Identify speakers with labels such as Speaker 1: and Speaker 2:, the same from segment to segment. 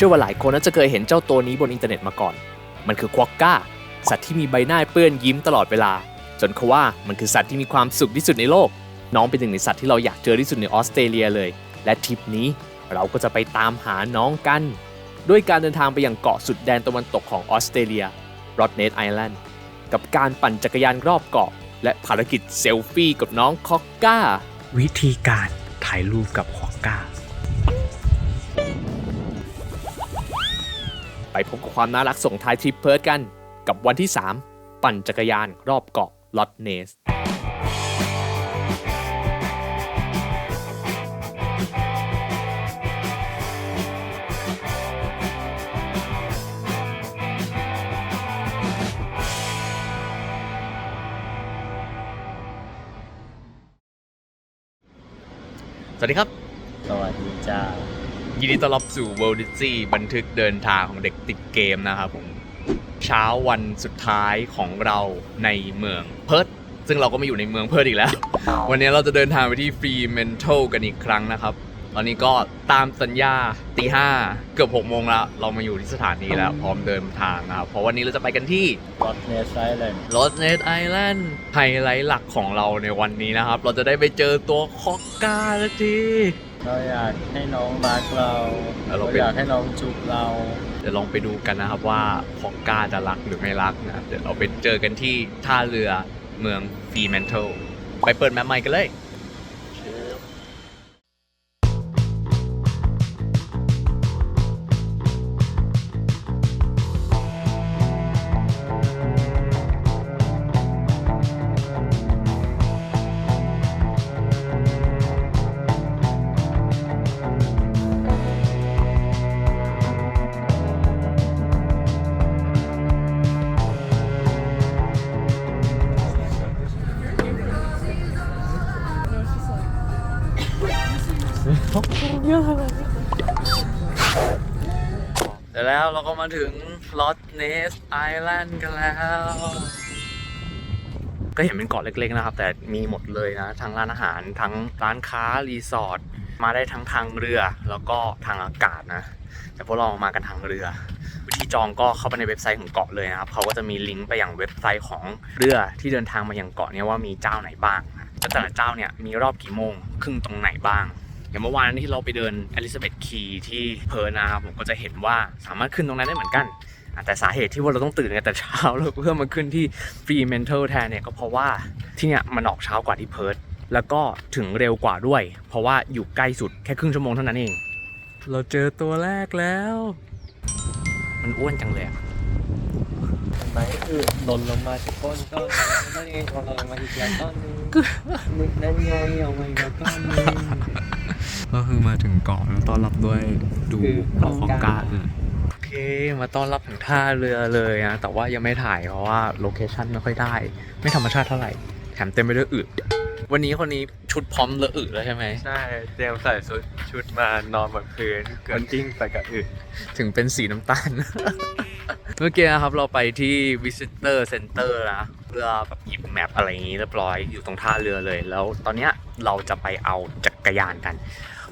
Speaker 1: ชื่อว่าหลายคนน่าจะเคยเห็นเจ้าตัวนี้บนอินเทอร์เน็ตมาก่อน มันคือควอกก้าสัตว์ที่มีใบหน้าเปื้อนยิ้มตลอดเวลาจนเขาว่ามันคือสัตว์ที่มีความสุขที่สุดในโลกน้องเป็นหนึ่งในสัตว์ที่เราอยากเจอที่สุดในออสเตรเลียเลยและทริปนี้เราก็จะไปตามหาน้องกันด้วยการเดินทางไปยังเกาะสุดแดนตะวันตกของออสเตรเลียรอดเนสไอแลนด์กับการปั่นจักรยานรอบเกาะและภารกิจเซลฟี่กับน้องควอกก้า
Speaker 2: วิธีการถ่ายรูปกับควอกก้า
Speaker 1: ไปพบกับความน่ารักส่งท้ายทริปเพิร์ทกันกับวันที่ 3 ปั่นจักรยานรอบเกาะลอตเนสสวัสดีครับ
Speaker 2: สวัสดีจ้า
Speaker 1: ยินดีต้อนรับสู่ World Disney บันทึกเดินทางของเด็กติดเกมนะครับผมเช้าวันสุดท้ายของเราในเมืองเพิร์ทซึ่งเราก็มาอยู่ในเมืองเพิร์ทอีกแล้ว วันนี้เราจะเดินทางไปที่ฟรีเมนทัลกันอีกครั้งนะครับตอนนี้ก็ตามสัญญาตีห้าเกือบ6 โมงแล้วเรามาอยู่ที่สถานีแล้วพร้อมเดินทางนะครับเพราะวันนี้เราจะไปกันที่
Speaker 2: Rottnest Island
Speaker 1: รอดเนสไอแลนด์ไฮไลท์หลักของเราในวันนี้นะครับเราจะได้ไปเจอตัวควอกก้าสักที
Speaker 2: เราอยากให้น้องรักเราอยากให้น้องจูบเรา
Speaker 1: เดี๋ยวลองไปดูกันนะครับว่าควอกก้าจะรักหรือไม่รักนะเดี๋ยวเราไปเจอกันที่ท่าเรือเมืองฟรีแมนทัลไปเปิดแมปใหม่กันเลยเสร็จแล้วเราก็มาถึงลอดเนสไอแลนด์กันแล้วก็เห็นเป็นเกาะเล็กๆนะครับแต่มีหมดเลยนะทั้งร้านอาหารทั้งร้านค้ารีสอร์ทมาได้ทั้งทางเรือแล้วก็ทางอากาศนะแต่พวกเรามากันทางเรือวิธีจองก็เข้าไปในเว็บไซต์ของเกาะเลยนะครับเขาก็จะมีลิงก์ไปยังเว็บไซต์ของเรือที่เดินทางมายังเกาะนี้ว่ามีเจ้าไหนบ้างและแต่ละเจ้าเนี่ยมีรอบกี่โมงครึ่งตรงไหนบ้างอย่างเมื่อวานที่เราไปเดินอลิซาเบธคีย์ที่เพิร์ทนะครับผมก็จะเห็นว่าสามารถขึ้นตรงนั้นได้เหมือนกันแต่สาเหตุที่ว่าเราต้องตื่นกันแต่เช้าแล้วเพื่อมาขึ้นที่ฟรีเมนทัลแทนเนี่ยก็เพราะว่าที่เนี่ยมันออกเช้ากว่าที่เพิร์ทแล้วก็ถึงเร็วกว่าด้วยเพราะว่าอยู่ใกล้สุดแค่ครึ่งชั่วโมงเท่านั้นเองเราเจอตัวแรกแล้วมันอ้วนจังเลย
Speaker 2: ไหมคือหล่นลงมาจากก้นก็นั่นเองพอเราลงมาอีกแล้วก้อนนึงมึกนั่นไงเอามาอีกแล้วก้อนนึง
Speaker 1: ก็คือมาถึงเกาะแล้วต้อนรับด้วยดูควอกก้าโอเคมาต้อนรับถึงท่าเรือเลยนะแต่ว่ายังไม่ถ่ายเพราะว่าโลเคชั่นไม่ค่อยได้ไม่ธรรมชาติเท่าไหร่แถมเต็มไปด้วยอึวันนี้คนนี้ชุดพร้อมเลอะอึแล้วใช่ไหม
Speaker 2: ใช่เตรียมใส่ชุดมานอนบนพื้นเกินจิ้งไปกับอึ
Speaker 1: ถึงเป็นสีน้ำตาล เมื่อกี้นะครับเราไปที่ Visitor Center นะเพื่อแบบหยิบแมปอะไรอย่างนี้เรียบร้อยอยู่ตรงท่าเรือเลยแล้วตอนนี้เราจะไปเอาจักรยานกัน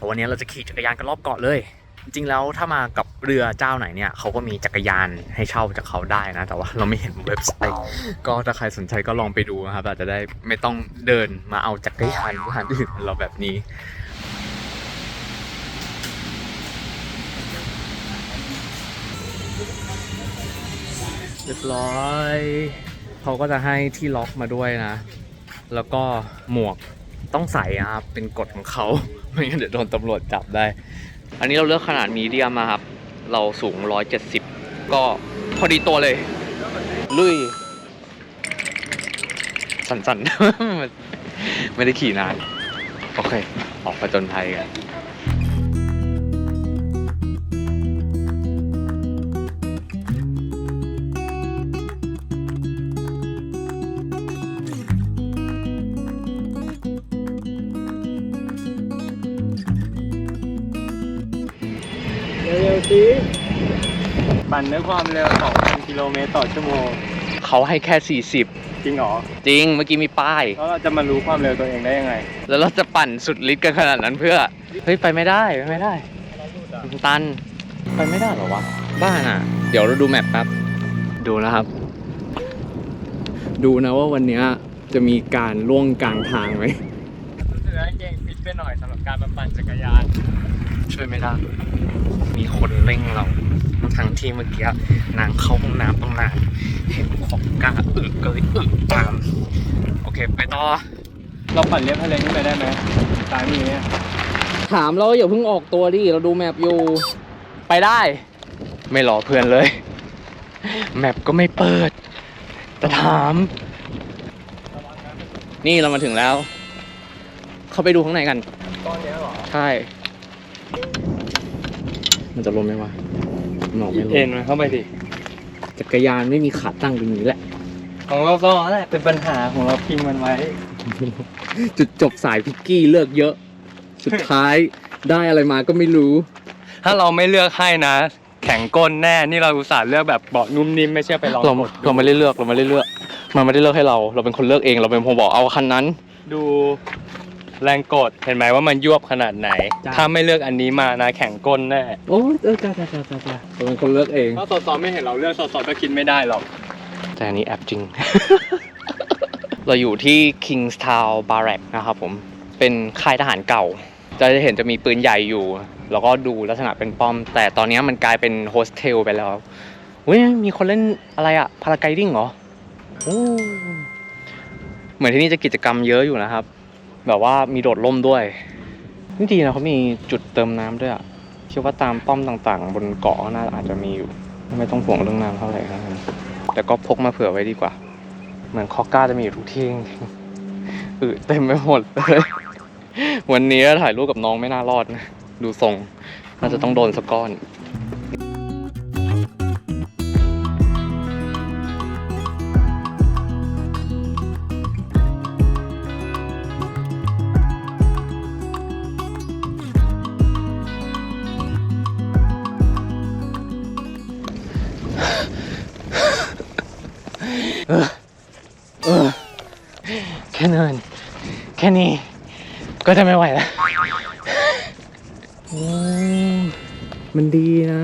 Speaker 1: วันนี้เราจะขี่จักรยานกันรอบเกาะเลยจริงๆแล้วถ้ามากับเรือเจ้าไหนเนี่ยเขาก็มีจักรยานให้เช่าจากเขาได้นะแต่ว่าเราไม่เห็นเว็บไซต์ก็ถ้าใครสนใจก็ลองไปดูนะครับอาจจะได้ไม่ต้องเดินมาเอาจักรยานอื่นเราแบบนี้เรียบร้อยเขาก็จะให้ที่ล็อกมาด้วยนะแล้วก็หมวกต้องใส่นะครับเป็นกฎของเขาไม่งั้นเดี๋ยวโดนตำรวจจับได้อันนี้เราเลือกขนาดมีเดียมมาครับเราสูง170ก็พอดีตัวเลยลุยสั่นๆ ไม่ได้ขี่นานโอเคออกผจญภัยกัน
Speaker 2: เร็วๆสิปั่นด้วยความเร็ว 2,000 กิโลเมตรต่อชั่วโมง
Speaker 1: เขาให้แค่40จริงเหรอจริงเมื่อกี้มีป้าย
Speaker 2: แล้วเราจะมารู้ความเร็วตัวเองได้ยังไง
Speaker 1: แล้วเราจะปั่นสุดฤทธิ์กันขนาดนั้นเพื่อเฮ้ยไปไม่ได้ตัน ไปไม่ได้เหรอวะ บ้านอ่ะ เดี๋ยวเราดูแมปแป๊บ ดูนะครับ ดูนะว่าวันนี้จะมีการล่วงกลางทางไหม
Speaker 2: รู้สึกว่าเก่งฟิตไปหน่อยสำหรับการมาปั่นจักรยาน
Speaker 1: ช่วยไม่ได้ มีคนเร่งเราทั้งที่เมื่อกี้นางเข้าห้องน้ำต้องนานเห็นของกล้าก็เลยตาม โอเค ไปต่อ
Speaker 2: เราปั่นเลียบทะเลนี่ไปได้ไหมซ้ายมือเนี่ย
Speaker 1: ถามเราอย่าเพิ่งออกตัวดิ เราดูแมปอยู่ ไปได้ ไม่รอเพื่อนเลย แมปก็ไม่เปิด แต่ถาม นี่เรามาถึงแล้ว เข้าไปดูข้างในกัน
Speaker 2: ก้อนเนี้ยเหรอ
Speaker 1: ใช่ มันจะลงไหมวะหนอกไม่ล
Speaker 2: เอ็น
Speaker 1: ง
Speaker 2: มันเข้าไปดิ
Speaker 1: จักรยานไม่มีขาตั้งตรงนี้แหละ
Speaker 2: ของเราก็แหละเป็นปัญหาของเราพิงมันไว้
Speaker 1: จุดจบสายพิกกี้เลือกเยอะ สุดท้ายได้อะไรมาก็ไม่รู้
Speaker 2: ถ้าเราไม่เลือกให้นะ แข็งก้นแน่นี่เราอุตส่าห์เลือกแบบเบาะนุ่มนิ่มไม่ใช่ไปลอง
Speaker 1: เรา
Speaker 2: กด
Speaker 1: เราไม่ได้เลือก มันไม่ได้เลือกให้เรา เราเป็นคนเลือกเอง เราเป็นคนบอกเอาคันนั้น
Speaker 2: ดูแรงกดเห็นไหมว่ามันยวบขนาดไหน
Speaker 1: จ้ะ
Speaker 2: ถ้าไม่เลือกอันนี้มานะแข็งก้นแน่
Speaker 1: โอ้จ้าเราเป็นคนเลือกเอง
Speaker 2: ถ้าสอไม่เห็นเราเลือกสอก็คิดไม่ได้หรอก
Speaker 1: แต่อันนี้แอบจริง เราอยู่ที่ Kingstown Barrack นะครับผม เป็นค่ายทหารเก่า จะเห็นจะมีปืนใหญ่อยู่ แล้วก็ดูลักษณะเป็นป้อม แต่ตอนนี้มันกลายเป็นโฮสเทลไปแล้วอุ้ยมีคนเล่นอะไรอะพาราไกดิ้งเหรอโอ้เหมือนที่นี่จะกิจกรรมเยอะอยู่นะครับ แบบว่ามีโดดร่มด้วย นี่ดีนะเขามีจุดเติมน้ำด้วยอะคิดว่าตามป้อมต่างๆ บนเกาะน่าอาจจะมีอยู่ ไม่ต้องห่วงเรื่องน้ำเท่าไหร่ครับแต่ก็พกมาเผื่อไว้ดีกว่า เหมือนคอก้าจะมีอยู่ทุกที่จริงๆเต็มไปหมดเลย วันนี้ถ่ายรูปกับน้องไม่น่ารอดนะ ดูทรงน่าจะต้องโดนสักก้อน แค่เนิน แค่นี้ก็จะไม่ไหวแล้วมันดีนะ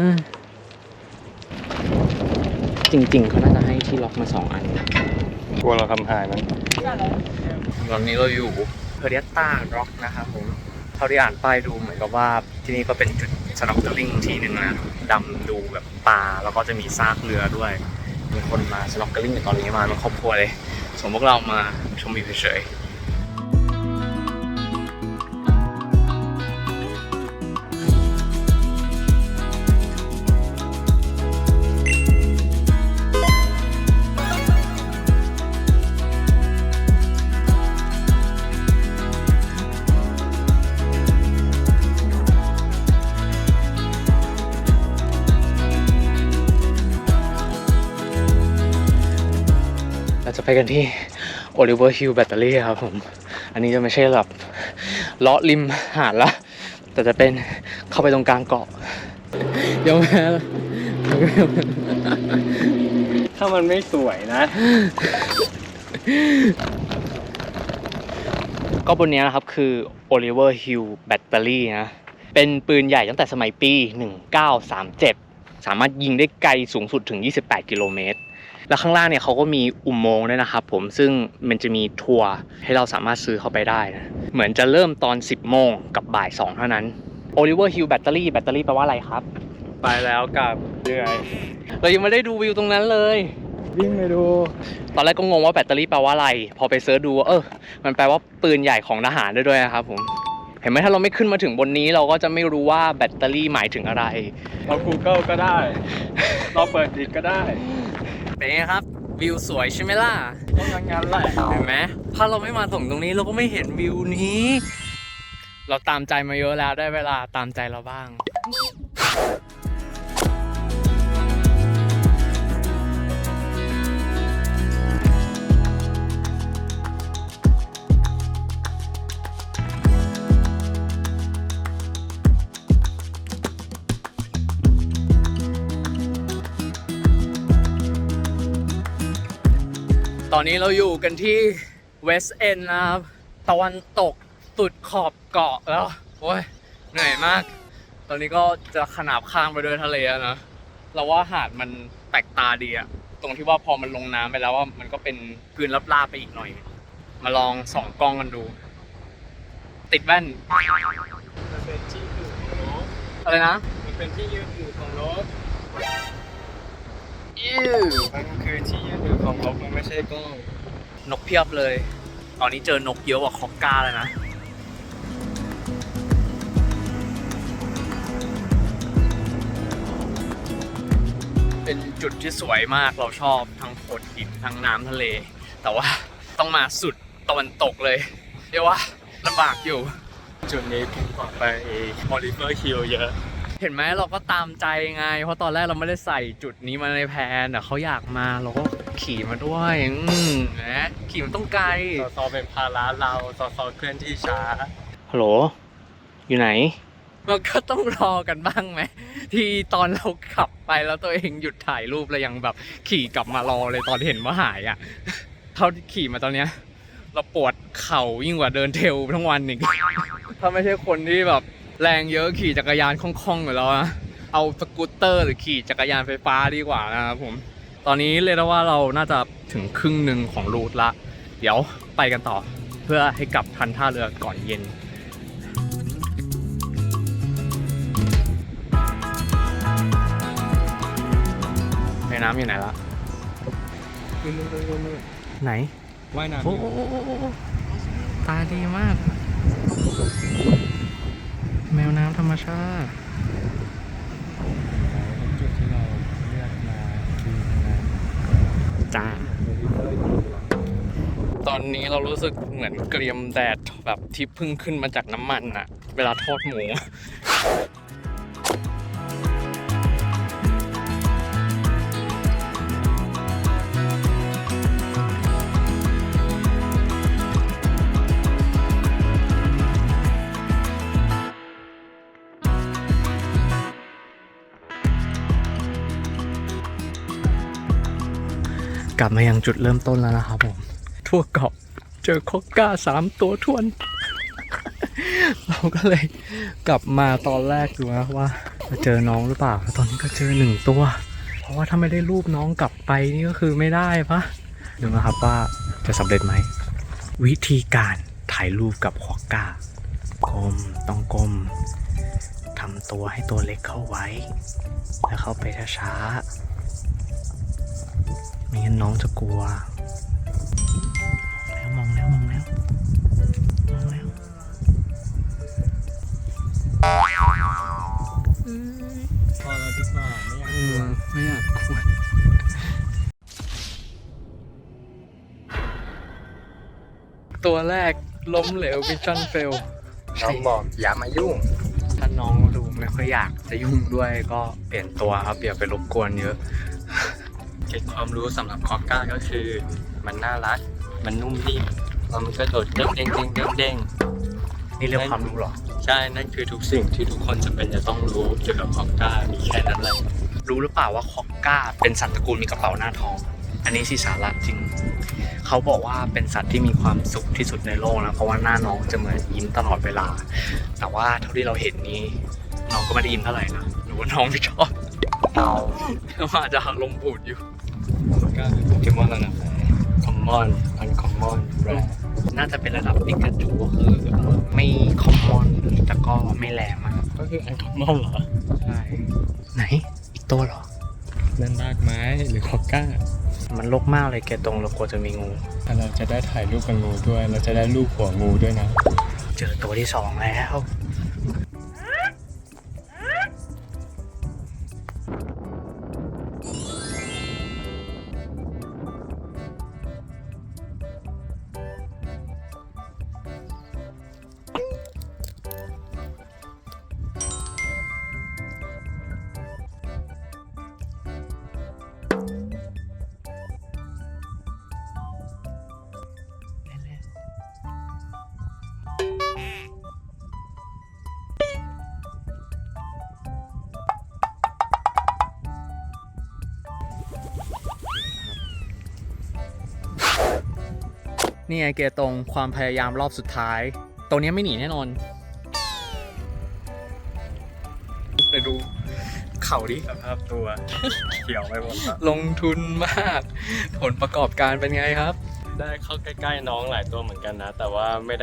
Speaker 1: จริงๆเขาน่าจะให้ที่ล็อกมา2 อัน
Speaker 2: กลัวเราทำหายมัน
Speaker 1: ตอนนี้เราอยู่เพเรียตาร็อกนะครับผมเท่าที่อ่านป้ายดูเหมือนกับว่าที่นี่ก็เป็นจุดสน็อกเกิลลิ่งที่หนึ่งนะดำดูแบบปลาแล้วก็จะมีซากเรือด้วย มีคนมาสน็อกเกิลลิ่งในตอนนี้มาเป็นครอบครัวเลยส่วนพวกเรามาชมวิวเฉยเราจะไปกันที่ Oliver Hill Battery ครับผม อันนี้จะไม่ใช่แบบเลาะริมหาดละแต่จะเป็นเข้าไปตรงกลางเกาะยอมแพ้แล้ว
Speaker 2: ถ้ามันไม่สวยนะ
Speaker 1: ก็บนนี้นะครับคือ Oliver Hill Battery นะ เป็นปืนใหญ่ตั้งแต่สมัยปี 1937 สามารถยิงได้ไกลสูงสุดถึง 28 กิโลเมตร แล้วข้างล่างเนี่ยเขาก็มีอุโมงค์ด้วยนะครับผมซึ่งมันจะมีทัวร์ให้เราสามารถซื้อเข้าไปได้นะเหมือนจะเริ่มตอน 10 โมงกับบ่าย 2 เท่านั้น Oliver Hill Battery แบตเตอรี่แปลว่าอะไรครับ
Speaker 2: ไปแล้วกับเหนื่อย
Speaker 1: เรายังไม่ได้ดูวิวตรงนั้นเลย
Speaker 2: วิ่งไปดู
Speaker 1: ตอนแรกก็งงว่าแบตเตอรี่แปลว่าอะไร พอไปเสิร์ชดูมันแปลว่าปืนใหญ่ของทหารด้วยนะครับผม เห็นไหมถ้าเราไม่ขึ้นมาถึงบนนี้เราก็จะไม่รู้ว่าแบตเตอรี่หมายถึงอะไร
Speaker 2: เรา Google ก็ได้ เราเปิดดิสก็ได้
Speaker 1: เป็นไงครับวิวสวยใช่ไหมล่ะ
Speaker 2: ต้องงั้นแหละ
Speaker 1: เห็นไหมถ้าเราไม่มาถึงตรงนี้เราก็ไม่เห็นวิวนี้ เราตามใจมาเยอะแล้วได้เวลาตามใจเราบ้าง ตอนนี้เราอยู่กันที่เวสต์เอนด์นะครับตะวันตกสุดขอบเกาะแล้ว โอ้ยเหนื่อยมาก ตอนนี้ก็จะขนาบข้างไปด้วยทะเลแล้วนะเราว่าหาดมันแปลกตาดีอะตรงที่ว่าพอมันลงน้ำไปแล้วว่ามันก็เป็นพื้นราบๆไปอีกหน่อย มาลองส่องกล้องกันดู ติดแว่น
Speaker 2: มันเป็นที่อยู่ของรถ
Speaker 1: อะไรนะ
Speaker 2: มันเป็นที่ยืนอยู่ของรถ
Speaker 1: อิ้ว
Speaker 2: มันคือที่ยืนอยู่ของรถมันไม่ใช่กล้อง
Speaker 1: นกเพียบเลย ตอนนี้เจอนกเยอะกว่าคอกก้าเลยนะ เป็นจุดที่สวยมากเราชอบทั้งโขดหินทั้งน้ำทะเล แต่ว่าต้องมาสุดตะวันตกเลยเรียกว่าลำบากอยู่
Speaker 2: จุดนี้ผมขอไปโอลิเวอร์ฮิลเยอะ
Speaker 1: เห็นไหมเราก็ตามใจไง เพราะตอนแรกเราไม่ได้ใส่จุดนี้มาในแพลนแต่เขาอยากมาเราก็ขี่มาด้วยนะขี่มันต้องไกล
Speaker 2: ซอเป็นภาระเราซอเคลื่อนที่ช้า
Speaker 1: ฮัลโหล อยู่ไหนมันก็ต้องรอกันบ้างไหมที่ตอนเราขับไปแล้วตัวเองหยุดถ่ายรูปแล้วยังแบบขี่กลับมารอเลยตอนเห็นว่าหายอ่ะเท่าที่ขี่มาตอนเนี้ยเราปวดเข่ายิ่งกว่าเดินเทรลทั้งวันอีก ถ้าไม่ใช่คนที่แบบแรงเยอะขี่จักรยานคล่องๆอยู่แล้วนะเอาสกูตเตอร์หรือขี่จักรยานไฟฟ้าดีกว่านะครับผมตอนนี้เรียกได้ว่าเราน่าจะถึงครึ่งหนึ่งของรูทละ เดี๋ยวไปกันต่อเพื่อให้กลับทันท่าเรือก่อนเย็นในน้ำอยู่ไหนละไหน
Speaker 2: ว่ายน้ำ
Speaker 1: โอ้ตาดีมาก แมวน้ำธรรมชาติ
Speaker 2: จุดที่เราเลือกมาคือนะ
Speaker 1: จ้า ตอนนี้เรารู้สึกเหมือนเกรียมแดดแบบที่เพิ่งขึ้นมาจากน้ำมันอะเวลาทอดหมู กลับมายังจุดเริ่มต้นแล้วนะครับผม ทั่วเกาะเจอคอกก้า3 ตัวท้วน เราก็เลยกลับมาตอนแรกดูนะว่าจะเจอน้องหรือเปล่าแล้วตอนนี้ก็เจอ1 ตัว เพราะว่าถ้าไม่ได้รูปน้องกลับไปนี่ก็คือไม่ได้ปะดูนะครับว่าจะสำเร็จไหม วิธีการถ่ายรูปกับคอกก้าก้มต้องก้มทำตัวให้ตัวเล็กเข้าไว้ แล้วเข้าไปช้าๆไม่งั้นน้องจะกลัวมองแล้ว
Speaker 2: พอเราดีกว่าไม่อยากกลัว
Speaker 1: ไม่อยากกลัวตัวแรกล้มเหลวมิชชั่นเฟล
Speaker 2: น้องบอกอย่ามายุ่ง
Speaker 1: ถ้าน้องดูไม่ค่อยอยากจะยุ่งด้วยก็เปลี่ยนตัวครับอย่าไปรบกวนเยอะ
Speaker 2: เก็บความรู้สำหรับคอกก้าก็คือมันน่ารักมันนุ่มนิ่มแล้วมันก็โดดเด้ง
Speaker 1: นี่เรื่องความรู้หรอ
Speaker 2: ใช่นั่นคือทุกสิ่งที่ทุกคนจะเป็นจะต้องรู้เกี่ยวกับคอกก้ามีแค่นั้นแหละ
Speaker 1: รู้หรือเปล่าว่าคอกก้าเป็นสัตว์ตระกูลมีกระเป๋าหน้าท้อง อันนี้สิสาระจริง เขาบอกว่าเป็นสัตว์ที่มีความสุขที่สุดในโลกนะเพราะว่าหน้าน้องจะเหมือนยิ้มตลอดเวลา แต่ว่าเท่าที่เราเห็นนี้น้องก็ไม่ได้ยิ้มเท่าไหร่นะหรือว่าน้องไม่ชอบว่าอาจจะลมณ์บูดอยู่
Speaker 2: คอกก้าเป็นโปเกมอนระดับไหนคอมมอนอันคอมมอนแรร์
Speaker 1: น่าจะเป็นระดับปิกาจูก็คือไม่คอมมอนแต่ก็ไม่แรงมาก
Speaker 2: ก็คืออันคอมมอนเหรอ
Speaker 1: ใช่ไหนอีกตัวเหรอ
Speaker 2: นั่นรากไม้หรือคอกก้า
Speaker 1: มันรกมากเลยแกตรงเรากลัวจะมีงู
Speaker 2: เราจะได้ถ่ายรูปกับงูด้วยเราจะได้รูปหัวงูด้วยนะ
Speaker 1: เจอตัวที่2แล้วนี่ไงเกตรงความพยายามรอบสุดท้ายตัวนี้ไม่หนีแน่นอน ดูเข่าดิ
Speaker 2: สภาพตัวเขียวไปหมดครับ
Speaker 1: ลงทุนมากผลประกอบการเป็นไงครับ
Speaker 2: ได้เข้าใกล้ๆน้องหลายตัวเหมือนกันนะแต่ว่าไม่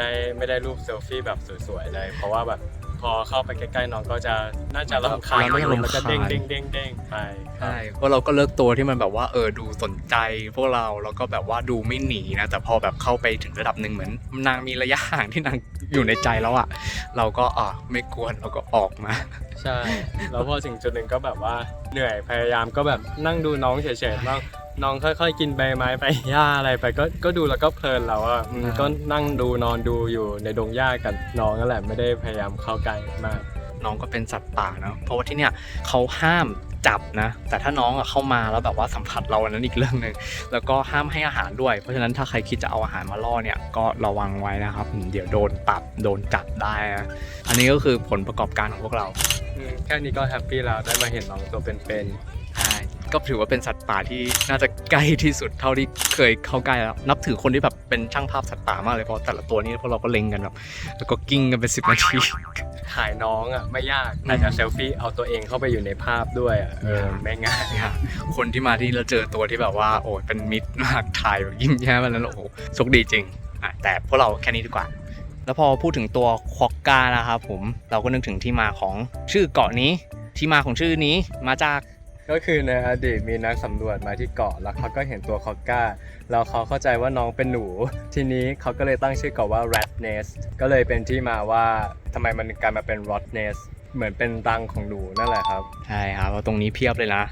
Speaker 2: ได้รูปเซลฟี่แบบสวยๆเลยเพราะว่าแบบพอเข้าไปใกล้ๆน้องก็จะน่าจะรำคาญ
Speaker 1: เราน่าจะรำคาญ
Speaker 2: แล้วก็เด้งไปครับ
Speaker 1: ใช่เพราะเราก็เลือกตัวที่มันแบบว่าดูสนใจพวกเราแล้วก็แบบว่าดูไม่หนีนะแต่พอแบบเข้าไปถึงระดับหนึ่งเหมือนนางมีระยะห่างที่นางอยู่ในใจแล้วอ่ะเราก็ไม่กวนเราก็ออกมา
Speaker 2: ใช่แล้วพอถึงจุดหนึ่งก็แบบว่าเหนื่อยพยายามก็แบบนั่งดูน้องเฉยๆบ้างน้องค่อยๆกินใบไม้ไปหญ้าอะไรไปก็ดูแล้วก็เพลินแล้วอ่ะก็นั่งดูนอนดูอยู่ในดงหญ้ากับน้องนั่นแหละไม่ได้พยายามเข้าใกล้มาก
Speaker 1: น้องก็เป็นสัตว์ป่านะเพราะว่าที่เนี่ยเขาห้ามจับนะแต่ถ้าน้องเข้ามาแล้วแบบว่าสัมผัสเราอันนั้นอีกเรื่องหนึ่งแล้วก็ห้ามให้อาหารด้วยเพราะฉะนั้นถ้าใครคิดจะเอาอาหารมาล่อเนี่ยก็ระวังไว้นะครับเดี๋ยวโดนปรับโดนจับได้นะอันนี้ก็คือผลประกอบการของพวกเรา
Speaker 2: แค่นี้ก็แฮปปี้แล้วได้มาเห็นน้องตัวเป็น
Speaker 1: ใช่ก็ถือว่าเป็นสัตว์ป่าที่น่าจะใกล้ที่สุดเท่าที่เคยเข้าใกล้แล้วนับถือคนที่แบบเป็นช่างภาพสัตว์ป่ามากเลยเพราะแต่ละตัวนี้พวกเราก็เล็งกันแบบแล้วก็กิ้งกันเป็น10 นาที
Speaker 2: ๆถ่ายน้องอ่ะไม่ยากแต่จะเซลฟี่เอาตัวเองเข้าไปอยู่ในภาพด้วยอ่ะไม่ง่าย
Speaker 1: คนที่มาที่เราเจอตัวที่แบบว่าโอ้ยเป็นมิตรมากถ่ายแบบยิ้มแย้มแล้วโอ้โหโชคดีจริงแต่พวกเราแค่นี้ดีกว่าแล้วพอพูดถึงตัวควอกกานะครับผมเราก็นึกถึงที่มาของชื่อเกาะนี้ที่มาของชื่อนี้มาจาก
Speaker 2: ก็คือในอดีตมีนักสำรวจมาที่เกาะแล้วเขาก็เห็นตัวคอกก้าแล้วเขาเข้าใจว่าน้องเป็นหนูทีนี้เขาก็เลยตั้งชื่อเกาะว่า Rat Nest ก็เลยเป็นที่มาว่าทำไมมันกลายมาเป็น Rat Nest เหมือนเป็นรังของหนูนั่นแหละครับ
Speaker 1: ใช่ครับตรงนี้เพียบเลยนะ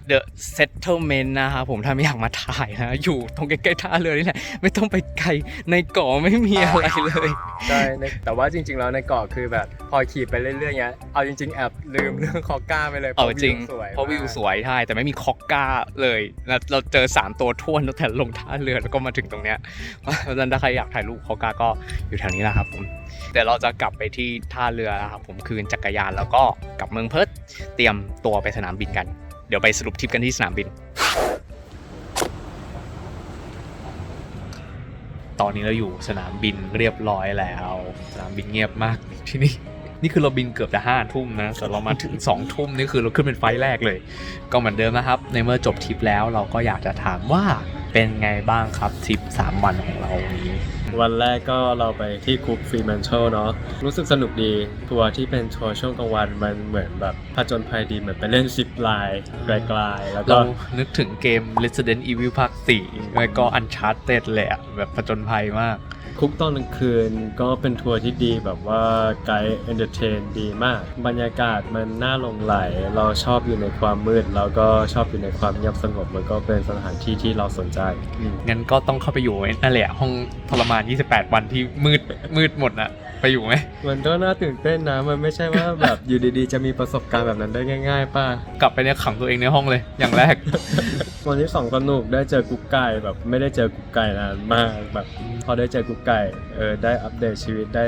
Speaker 1: The Settlement นะครับผมถ้าไม่อยากมาถ่ายนะอยู่ตรงใกล้ๆท่าเรือนี่แหละไม่ต้องไปไกลในเกาะไม่มีอะไรเลย
Speaker 2: ใช่แต่ว่าจริงๆแล้วในเกาะคือแบบพอขี่ไปเรื่อยๆเงี้ยเอาจริงๆแอบลืมเรื่องคอกก้าไปเลย
Speaker 1: จริง
Speaker 2: สวย
Speaker 1: เพราะวิวสวยใช่แต่ไม่มีคอกก้าเลยเราเจอ3ตัวท้วนตั้งแต่ลงท่าเรือแล้วก็มาถึงตรงเนี้ยเพราะฉะนั้นถ้าใครอยากถ่ายรูปคอกก้าก็อยู่แถวนี้แหละครับผมเดี๋ยวเราจะกลับไปที่ท่าเรือแล้วครับผมคืนจักรยานแล้วก็กลับเมืองเพิร์ธเตรียมตัวไปสนามบินกันเดี๋ยวไปสรุปทริปกันที่สนามบินตอนนี้เราอยู่สนามบินเรียบร้อยแล้วสนามบินเงียบมากที่นี่คือเราบินเกือบจะ5 ทุ่มนะแต่เรามาถึง2 ทุ่มนี่คือเราขึ้นเป็นไฟล์แรกเลยก็เหมือนเดิมนะครับในเมื่อจบทริปแล้วเราก็อยากจะถามว่าเป็นไงบ้างครับทริป3 วันของเราวันนี้
Speaker 2: วันแรกก็เราไปที่กรุ๊ปฟรีแมนเชลเนาะรู้สึกสนุกดีทัวร์ที่เป็นทัวร์ช่วงกลางวันมันเหมือนแบบผจญภัยดีเหมือนไปเล่นซิปไลน์ไกลๆแล้วก็
Speaker 1: เรานึกถึงเกม Resident Evil ภาค 4แล้วก็ Uncharted เลยอะแบบผจญภัยมาก
Speaker 2: คุกตอนกลางคืนก็เป็นทัวร์ที่ดีแบบว่าไกด์เอนเตอร์เทนดีมากบรรยากาศมันน่าหลงไหลเราชอบอยู่ในความมืดแล้วก็ชอบอยู่ในความเงียบสงบมันก็เป็นสถานที่ที่เราสนใจ
Speaker 1: งั้นก็ต้องเข้าไปอยู่นั่นแหละห้องทรมาน28 วันที่มืดหมดนะไปอยู่ไหม
Speaker 2: มันก็น่าตื่นเต้นนะมันไม่ใช่ว่าแบบอยู่ดีๆจะมีประสบการณ์แบบนั้นได้ง่ายๆป่ะ
Speaker 1: กลับไปเนี่ยขังตัวเองในห้องเลยอย่างแรก
Speaker 2: วันที่2สนุกได้เจอกุ๊กไก่แบบไม่ได้เจอกุ๊กไก่นานมากแบบพอได้เจอกุ๊กไก่ได้อัปเดตชีวิตได้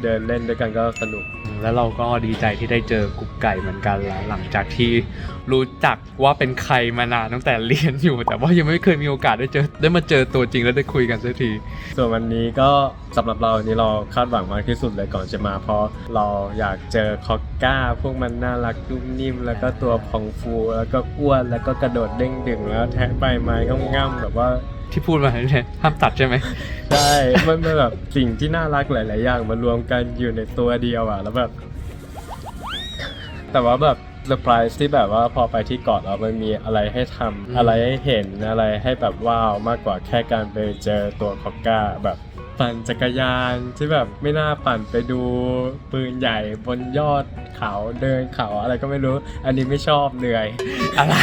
Speaker 2: เดินเล่นด้วยกันก็สนุก
Speaker 1: แล้วเราก็ดีใจที่ได้เจอกุ๊กไก่เหมือนกันแล้วหลังจากที่รู้จักว่าเป็นใครมานานตั้งแต่เรียนอยู่แต่ว่ายังไม่เคยมีโอกาสได้มาเจอตัวจริงแล้วได้คุยกันสักที
Speaker 2: ส่วนวันนี้ก็สำหรับเรานี่เราคาดหวังมากที่สุดเลยก่อนจะมาเพราะเราอยากเจอคอกก้าพวกมันน่ารักนุ่มนิ่มแล้วก็ตัวพองฟูแล้วก็อ้วนแล้วก็กระโดดเด้งดึงแล้วแทะใบไม้ง่ำๆแบบว่า
Speaker 1: ที่พูดมาเนี่ยห้ามตัดใช่ไหม
Speaker 2: ใช่มันเป็นแบบสิ่งที่น่ารักหลายๆอย่างมารวมกันอยู่ในตัวเดียวอ่ะแล้วแบบแต่ว่าแบบเซอร์ไพรส์ที่แบบว่าพอไปที่เกาะแล้วมันมีอะไรให้ทำอะไรให้เห็นอะไรให้แบบว้าวมากกว่าแค่การไปเจอตัวคอกก้าแบบปั่นจักรยานที่แบบไม่น่าปั่นไปดูปืนใหญ่บนยอดเขาเดินเขาอะไรก็ไม่รู้อันนี้ไม่ชอบเหนื่อย
Speaker 1: อะไร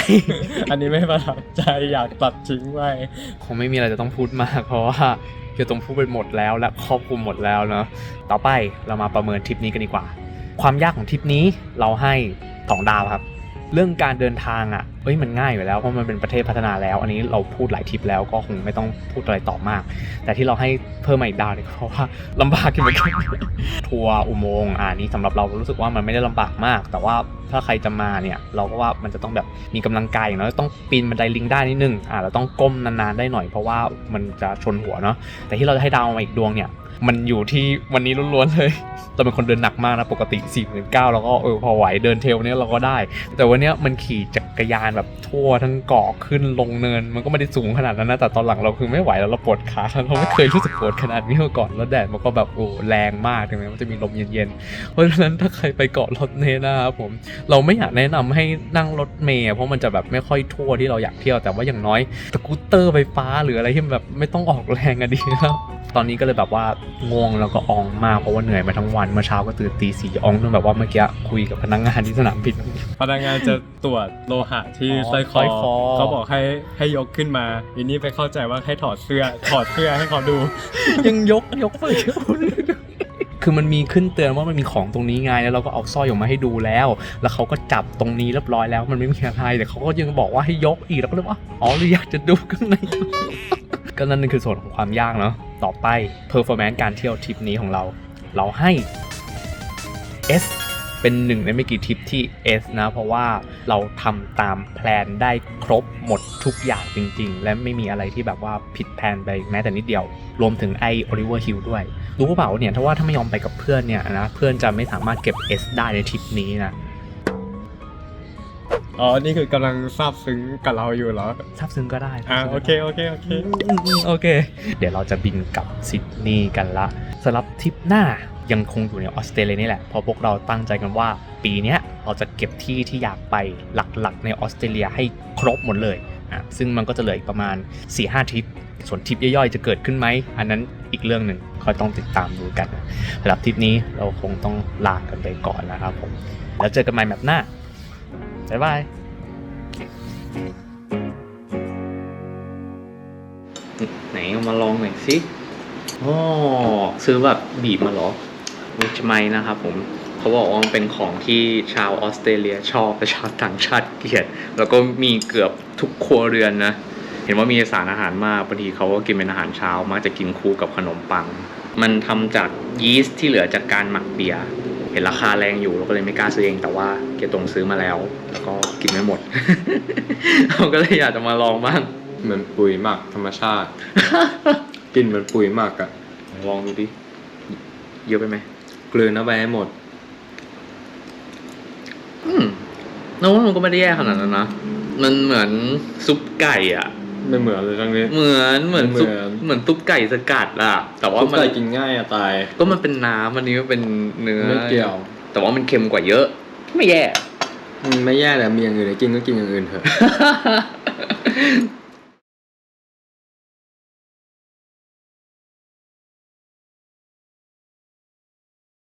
Speaker 2: อันนี้ไม่ประทับใจอยากตัดทิ้งไว้
Speaker 1: คงไม่มีอะไรจะต้องพูดมากเพราะว่าคือต้องพูดไปหมดแล้วและครอบคลุมหมดแล้วเนาะต่อไปเรามาประเมินทริปนี้กันดีกว่าความยากของทริปนี้เราให้2 ดาวครับเรื่องการเดินทางมันง่ายอยู่แล้วเพราะมันเป็นประเทศพัฒนาแล้วอันนี้เราพูดหลายทริปแล้วก็คงไม่ต้องพูดอะไรต่อมากแต่ที่เราให้เพิ่มมาอีกดาวเนี่ยเพราะว่าลำบากเหมือนกันทัวร์อุโมงค์นี่สำหรับเรารู้สึกว่ามันไม่ได้ลำบากมากแต่ว่าถ้าใครจะมาเนี่ยเราก็ว่ามันจะต้องแบบมีกำลังกายอย่างน้อยต้องปีนบันไดลิงได้นิดนึงเราต้องก้มนานๆได้หน่อยเพราะว่ามันจะชนหัวเนาะแต่ที่เราจะให้ดาวมาอีกดวงเนี่ย มันอยู่ที่วันนี้ล้วนๆเลยเราเป็นคนเดินหนักมากนะปกติ 49,000 แล้วก็พอไหวเดินเทรลเนี้ยเราก็ได้แต่วันเนี้ยมันขี่จักรยานแบบทั่วทั้งเกาะขึ้นลงเนินมันก็ไม่ได้สูงขนาดนั้นนะแต่ตอนหลังเราคือไม่ไหวแล้วเราปวดขาเราไม่เคยรู้สึกปวดขนาดนี้มาก่อนแล้วแดดมันก็แบบแรงมากถึงแม้มันจะมีลมเย็นๆเพราะฉะนั้นถ้าใครไปเกาะรถเนนะครับผมเราไม่อยากแนะนำให้นั่งรถเมล์เพราะมันจะแบบไม่ค่อยทั่วที่เราอยากเที่ยวแต่ว่าอย่างน้อยสกูตเตอร์ไฟฟ้าหรืออะไรที่มันแบบไม่ต้องออกแรงอะดีครับตอนนี้ก็เลยแบบว่าง่วงแล้วก็อองมากเพราะว่าเหนื่อยมาทั้งวันเมื่อเช้าก็ตื่นตี 4อองจนแบบว่าเมื่อกี้คุยกับพนักงานที่สนามบิน
Speaker 2: พนักงานจะตรวจโลหะที่สร้อยค
Speaker 1: สร้อยค
Speaker 2: อ
Speaker 1: อ
Speaker 2: เขาบอกให้ยกขึ้นมาอีนี่ไปเข้าใจว่าให้ถอดเสื้อให้เขาดู
Speaker 1: ยังยกไปคือมันมีขึ้นเตือนว่ามันมีของตรงนี้ไงแล้วเราก็เอาสร้อยออกมาให้ดูแล้วเขาก็จับตรงนี้เรียบร้อยแล้วมันไม่มีอะไรแต่เขาก็ยังบอกว่าให้ยกอีกแล้วก็เลยว่าอ๋อหรืออยากจะดูข้างใน ก็นั่นคือส่วนของความยากเนาะต่อไป performance การเที่ยวทริปนี้ของเราให้ S เป็นหนึ่งในไม่กี่ทริปที่ S นะเพราะว่าเราทำตามแพลนได้ครบหมดทุกอย่างจริงๆและไม่มีอะไรที่แบบว่าผิดแพลนไปแม้แต่นิดเดียวรวมถึงไอ้ Oliver Hill ด้วยรู้เปล่าเนี่ยถ้าไม่ยอมไปกับเพื่อนเนี่ยนะเพื่อนจะไม่สามารถเก็บ S ได้ในทริปนี้นะ
Speaker 2: อ๋อนี่คือกำลังซาบซึ้งกับเราอยู่เหรอ
Speaker 1: ซาบซึ้งก็ได้
Speaker 2: โอเคโอเค
Speaker 1: โอเค เดี๋ยวเราจะบินกลับซิดนีย์กันละสำหรับทริปหน้ายังคงอยู่ในออสเตรเลียนี่แหละเพราะพวกเราตั้งใจกันว่าปีเนี้ยเราจะเก็บที่อยากไปหลักๆในออสเตรเลียให้ครบหมดเลยซึ่งมันก็จะเหลืออีกประมาณ 4-5 ทริปส่วนทริปย่อยๆจะเกิดขึ้นไหมอันนั้นอีกเรื่องหนึ่งค่อยต้องติดตามดูกันสำหรับทริปนี้เราคงต้องลากันไปก่อนนะครับผมแล้วเจอกันใหม่แบบหน้าบ๊ายบายไหนเอามาลองหน่อยสิอ๋อซื้อแบบบีบมาเหรอไม่ใช่นะครับผมเขาบอกว่ามันเป็นของที่ชาวออสเตรเลียชอบแต่ชาวต่างชาติเกลียดแล้วก็มีเกือบทุกครัวเรือนนะเห็นว่ามีสารอาหารมากบางทีเขาก็กินเป็นอาหารเช้ามักจะกินคู่กับขนมปังมันทำจากยีสต์ที่เหลือจากการหมักเบียร์เห็นราคาแรงอยู่เราก็เลยไม่กล้าซื้อเองแต่ว่าเกียรตงซื้อมาแล้วแล้วก็กินไม่หมด เราก็เลยอยากจะมาลองบ้าง
Speaker 2: เหมือนปุ๋ยหมักธรรมชาติ กินเหมือนปุ๋ยหมักอะ
Speaker 1: ลองดูดิเยอะไปไหม
Speaker 2: กลืนเอาไปให้หมด
Speaker 1: นึกว่ามันก็ไม่ได้แย่ขนาดนั้นนะมันเหมือนซุปไก่อ่ะ
Speaker 2: ไม่เหมือนเลยทั้งนี้
Speaker 1: เหมือนซุปไก่สกัดอ่ะแต่ว่า
Speaker 2: ซุป
Speaker 1: มัน
Speaker 2: ไก่กินง่ายอะตาย
Speaker 1: ก็มันเป็นน้ำอันนี้มันเป็นเนื้อ
Speaker 2: ไม่เกี่ยว
Speaker 1: แต่ว่ามันเค็มกว่าเยอะไม่แย่
Speaker 2: ไม่แย่แต่มีอย่างอื่นกินก็กินอย่างอื่นเถอะ